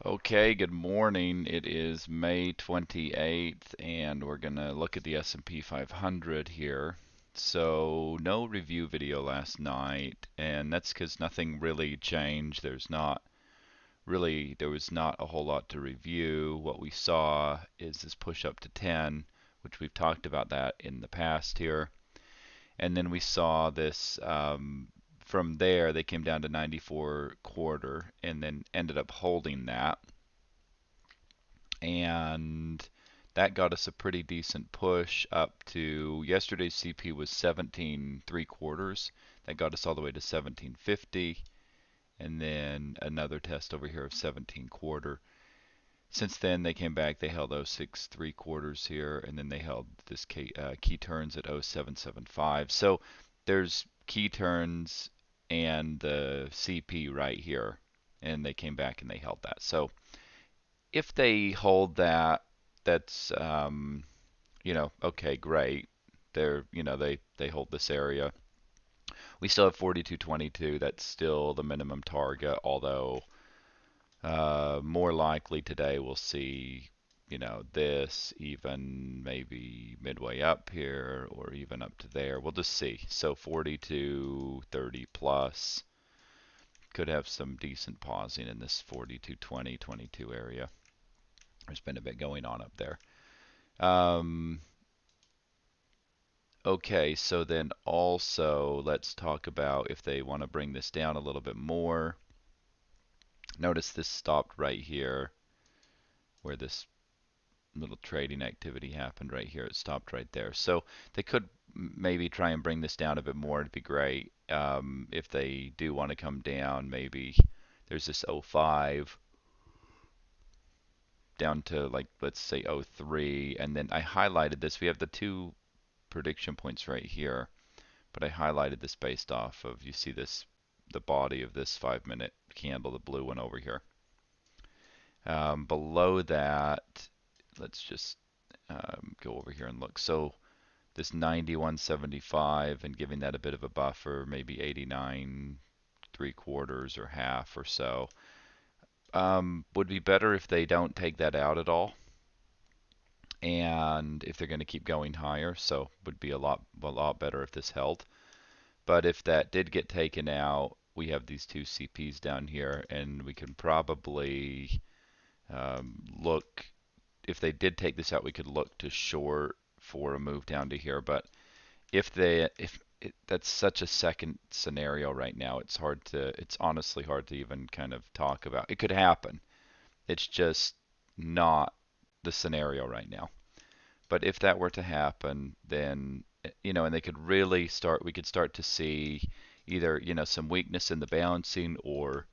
Okay, good morning. It is May 28th, and we're going to look at the S&P 500 here. So, no review video last night, and that's because nothing really changed. There was not a whole lot to review. What we saw is this push up to 10, which we've talked about that in the past here. And then we saw this from there, they came down to 94 quarter and then ended up holding that, and that got us a pretty decent push up to yesterday's CP was 17 three quarters. That got us all the way to 1750, and then another test over here of 17 quarter. Since then, they came back. They held 06 three quarters here, and then they held this key turns at 0775. So there's key turns and the CP right here, and they came back and they held that. So if they hold that, that's okay, great. They hold this area. We still have 4222. That's still the minimum target, although more likely today we'll see this even maybe midway up here or even up to there. We'll just see. So 4230 plus could have some decent pausing in this 4220 22 area. There's been a bit going on up there. Um, okay, so then also let's talk about if they want to bring this down a little bit more. Notice this stopped right here where this little trading activity happened right here. It stopped right there. So they could maybe try and bring this down a bit more. It'd be great. If they do want to come down, maybe there's this 05 down to, like, let's say 03, and then I highlighted this. We have the two prediction points right here, but I highlighted this based off of, you see this, the body of this 5-minute candle, the blue one over here. Below that, let's just go over here and look. So this 91.75 and giving that a bit of a buffer, maybe 89 three quarters or half or so. Would be better if they don't take that out at all, and if they're going to keep going higher, so would be a lot better if this held. But if that did get taken out, we have these two CPs down here, and we can probably look, if they did take this out, we could look to short for a move down to here. But if that's such a second scenario right now, it's honestly hard to even kind of talk about. It could happen. It's just not the scenario right now. But if that were to happen, then and they could really start, we could start to see either some weakness in the balancing, or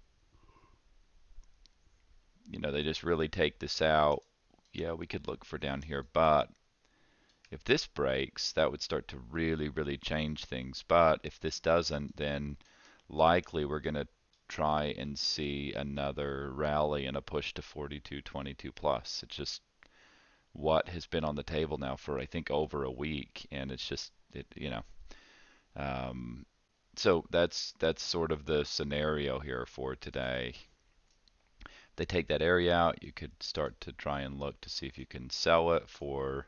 they just really take this out. Yeah, we could look for down here, but if this breaks, that would start to really, really change things. But if this doesn't, then likely we're going to try and see another rally and a push to 42.22 plus. It's just what has been on the table now for, I think, over a week, and it's just um, so that's sort of the scenario here for today. If they take that area out, you could start to try and look to see if you can sell it for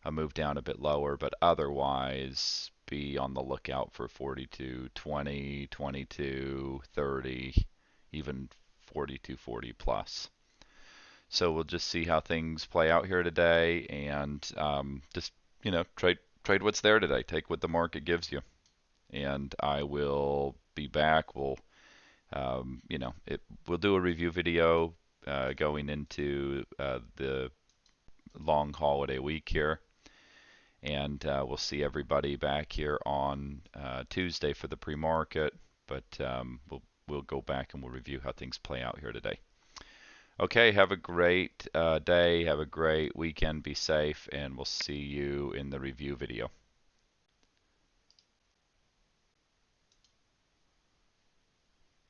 a move down a bit lower, but otherwise be on the lookout for 42.20, 22.30, even 42.40 plus. So we'll just see how things play out here today, and just trade what's there today. Take what the market gives you, and I will be back. We'll do a review video going into the long holiday week here, and we'll see everybody back here on Tuesday for the pre-market. But we'll go back and we'll review how things play out here today. Okay, have a great day, have a great weekend, be safe, and we'll see you in the review video.